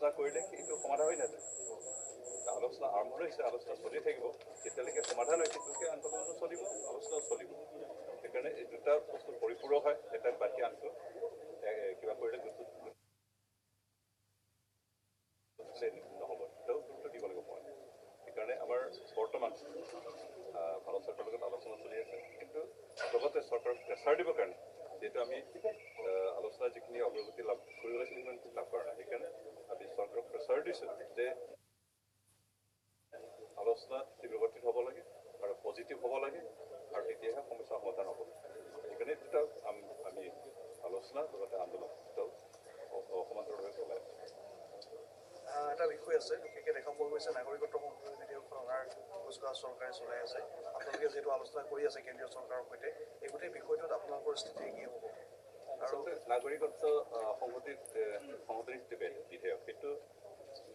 আলোচনা কৰিলে এইটো সমাধান হৈ নাযায় আলোচনা আৰম্ভ হৈছে আলোচনা চলি থাকিব যেতিয়ালৈকে সমাধান হয় তেতিয়ালৈকে আন্দোলনো চলিব আলোচনাও চলিব সেইকাৰণে এই দুটা বস্তু পৰিপূৰক হয় এটা বাকী আনটো কিবা কৰিলে নহ'ব এটাও গুৰুত্ব দিব লাগিব মই সেইকাৰণে আমাৰ বৰ্তমান ভাৰত চৰকাৰৰ লগত আলোচনা চলি আছে কিন্তু লগতে চৰকাৰক প্ৰেছাৰ দিবৰ কাৰণে যিহেতু আমি আলোচনা যিখিনি অগ্ৰগতি লাভ কৰিব লাগিছিল সিমানখিনি লাভ কৰা নাই সেইকাৰণে আমি চৰকাৰক প্ৰেছাৰ দিছোঁ যে আলোচনা তীব্ৰগতিত হ'ব লাগে আৰু পজিটিভ হ'ব লাগে আৰু তেতিয়াহে সমস্যাৰ সমাধান হ'ব সেইকাৰণে দুটা আমি আলোচনা লগতে আন্দোলন সমান্তৰালভাৱে চলাই আছোঁ এটা বিষয় আছে বিশেষকৈ দেখা পোৱা গৈছে নাগৰিকত্ব সংশোধনী বিধেয়কখন অনাৰ কুচকাৱাজ চৰকাৰে চলাই আছে আপোনালোকে যিহেতু আলোচনা কৰি আছে কেন্দ্ৰীয় চৰকাৰৰ সৈতে এই গোটেই বিষয়টোত আপোনালোকৰ স্থিতি কি হ'ব আচলতে নাগৰিকত্ব সংশোধনী বিধেয়ক সেইটো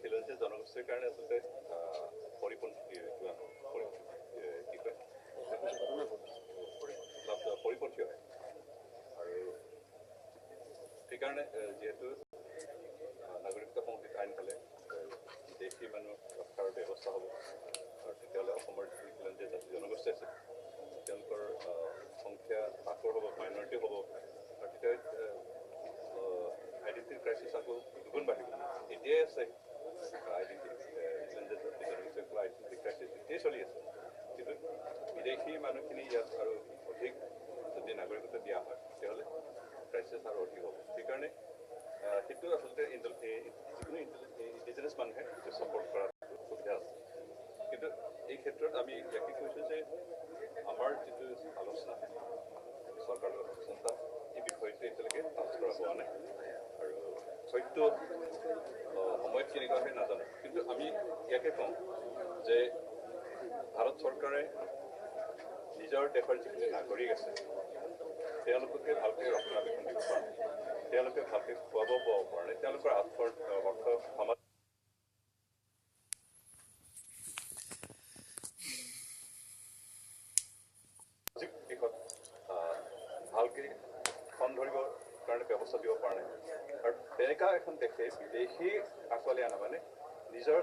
খিলঞ্জীয়া জনগোষ্ঠীৰ কাৰণে আচলতে পৰিপন্থী হয় আৰু সেইকাৰণে যিহেতু নাগৰিকত্ব সংশোধনী আইন হ'লে বিদেশী মানুহ ৰক্ষাৰ ব্যৱস্থা হ'ব আৰু তেতিয়াহ'লে অসমৰ যিখিনি খিলঞ্জীয়া জাতি জনগোষ্ঠী আছে তেওঁলোকৰ সংখ্যা তাকৰ হ'ব মাইনৰিটি হ'ব আৰু তেতিয়া আইডেণ্টিটি ক্ৰাইচিছ আকৌ দুগুণ বাঢ়িব এতিয়াই আছে আইডেণ্টিটি ক্ৰাইচিছ এতিয়াই চলি আছে কিন্তু বিদেশী মানুহখিনি ইয়াত আৰু অধিক যদি নাগৰিকত্ব দিয়া হয় তেতিয়াহ'লে ক্ৰাইচিছ আৰু অধিক হ'ব সেইকাৰণে সেইটো আচলতে যিকোনো ইণ্ডিজিনাছ মানুহে সেইটো ছাপৰ্ট কৰাৰ সুবিধা আছে কিন্তু এই ক্ষেত্ৰত আমি ইয়াকে কৈছোঁ যে আমাৰ যিটো আলোচনা চৰকাৰৰ লগত আলোচনা তাত এই বিষয়টো এতিয়ালৈকে পাছ কৰা হোৱা নাই আৰু হয়তো সময়ত কেনেকুৱা হয় নাজানো কিন্তু আমি ইয়াকে কওঁ যে ভাৰত চৰকাৰে নিজৰ দেশৰ যিখিনি নাগৰিক আছে তেওঁলোককে ভালকৈ ৰক্ষণাবেক্ষণ দিব পৰা নাই তেওঁলোকে ভালকৈ খোৱাব পাব পৰা নাই তেওঁলোকৰ অৰ্থ সমাজ দিশত ভালকৈ খন ধৰিবৰ কাৰণে ব্যৱস্থা দিব পৰা নাই আৰু তেনেকুৱা এখন দেশে বিদেশী আঁকোৱালি অনা মানে নিজৰ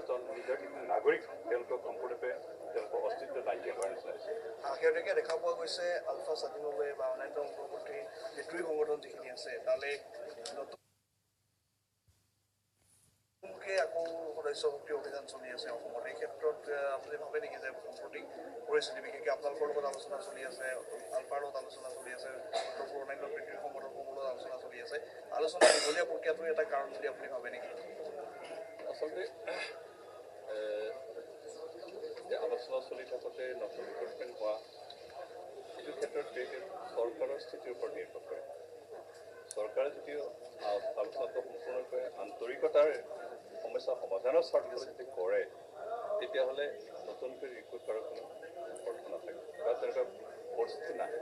যিখিনি নাগৰিক তেওঁলোকক সম্পূৰ্ণৰূপে তেওঁলোকৰ অস্তিত্ব নাইকিয়া কৰাৰ নিচিনা হৈছে শেহতীয়াকৈ দেখা পোৱা গৈছে আলফা স্বাধীনভাৱে বা অন্যান্য অগ্ৰগতিৰ নেতৃত্ব সংগঠন যিখিনি আছে তালৈ নতুনকৈ আকৌ সদস্য ভৰ্তি অভিযান চলি আছে অসমত এই ক্ষেত্ৰত আপুনি ভাবে নেকি যে সাম্প্ৰতিক পৰিস্থিতি বিশেষকৈ আপোনালোকৰ লগত আলোচনা চলি আছে আলফাৰ লগত আলোচনা চলি আছে অন্যান্য ব্যক্তিৰ সংগঠনসমূহৰ লগত আলোচনা চলি আছে আলোচনা দীঘলীয়া প্ৰক্ৰিয়াটো এটা কাৰণ বুলি আপুনি ভাবে নেকি আচলতে আলোচনা চলি থাকোঁতে নতুন ৰিক্ৰুটমেণ্ট হোৱা এইটো ক্ষেত্ৰত চৰকাৰৰ স্থিতিৰ ওপৰত নিৰ্ভৰ কৰে চৰকাৰে যদি আলোচনাটো সম্পূৰ্ণৰূপে আন্তৰিকতাৰ সমস্যা সমাধানৰ স্বাৰ্থত যদি কৰে তেতিয়াহ'লে নতুনকৈ ৰিক্ৰুট কৰাৰ কোনো অৰ্থ নাথাকে বা তেনেকুৱা পৰিস্থিতি নাহে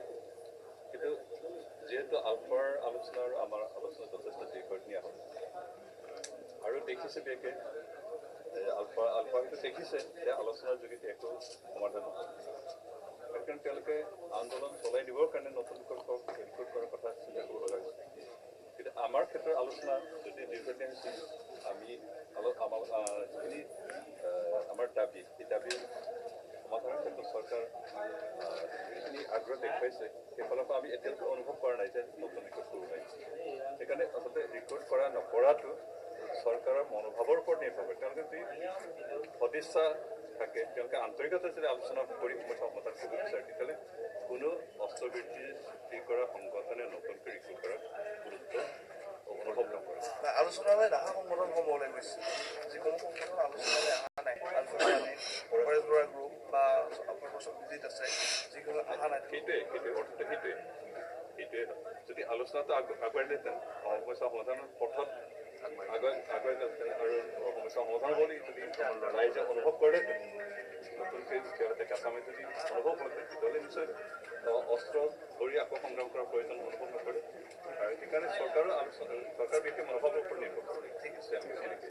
কিন্তু যিহেতু আলফাৰ আলোচনা আৰু আমাৰ আলোচনা যথেষ্ট দীৰ্ঘদিনীয়া হ'ল আৰু দেখিছে বিশেষকৈ আলফাটো দেখিছে যে আলোচনাৰ যোগেদি একো সমাধান নহয় সেইকাৰণে তেওঁলোকে আন্দোলন চলাই দিবৰ কাৰণে নতুন লোকক ৰিক্ৰুট কৰাৰ কথা চিন্তা কৰিব লগা হৈছে কিন্তু আমাৰ ক্ষেত্ৰত আলোচনা যদি দীৰ্ঘদিনীয়া হৈছে আমি যিখিনি আমাৰ দাবী এই দাবী সমাধানৰ ক্ষেত্ৰত চৰকাৰ যিখিনি আগ্ৰহ দেখুৱাইছে সেইফালৰ পৰা আমি এতিয়ালৈকে অনুভৱ কৰা নাই যে নতুন ৰিক্ৰুট কৰিব লাগিছে সেইকাৰণে আচলতে ৰিক্ৰুট কৰা নকৰাটো চৰকাৰৰ মনোভাৱৰ ওপৰত নিৰ্ভৰ কৰে তেওঁলোকে যদি সদিচ্ছা থাকে তেওঁলোকে আন্তৰিকতা যদি আলোচনা কৰি সমস্যা সমাধান কৰিব বিচাৰে তেতিয়াহ'লে কোনো অস্ত্ৰবৃত্তি সৃষ্টি কৰা সংগঠনে নতুনকৈ ৰিক্ৰুট কৰাৰ গুৰুত্ব অনুভৱ নকৰে আলোচনালৈ নাহা সংগঠনসমূহলৈ গৈছে যিসমূহ সংগঠন আলোচনালৈ অহা নাই আলোচনা গ্ৰুপ বা বিজিত আছে যিসমূহ অহা নাই সেইটোৱে অৰ্থটো সেইটোৱে যদি আলোচনাটো আগুৱাই দিলেহেঁতেন সমস্যা সমাধানৰ পথত আগুৱাই যাওঁতেন আৰু সমস্যা সমাধান বুলি যদি ৰাইজে অনুভৱ কৰিলেহেঁতেন নতুনকৈ তেওঁলোকে কেঁচামে যদি অনুভৱ হ'লহেঁতেন তেতিয়াহ'লে নিশ্চয় অস্ত্ৰ ধৰি আকৌ সংগ্ৰাম কৰাৰ প্ৰয়োজন অনুভৱ নকৰে আৰু সেইকাৰণে চৰকাৰ বিশেষ মনোভাৱৰ ওপৰত নিৰ্ভৰ কৰে ঠিক আছে আমি এনেকৈ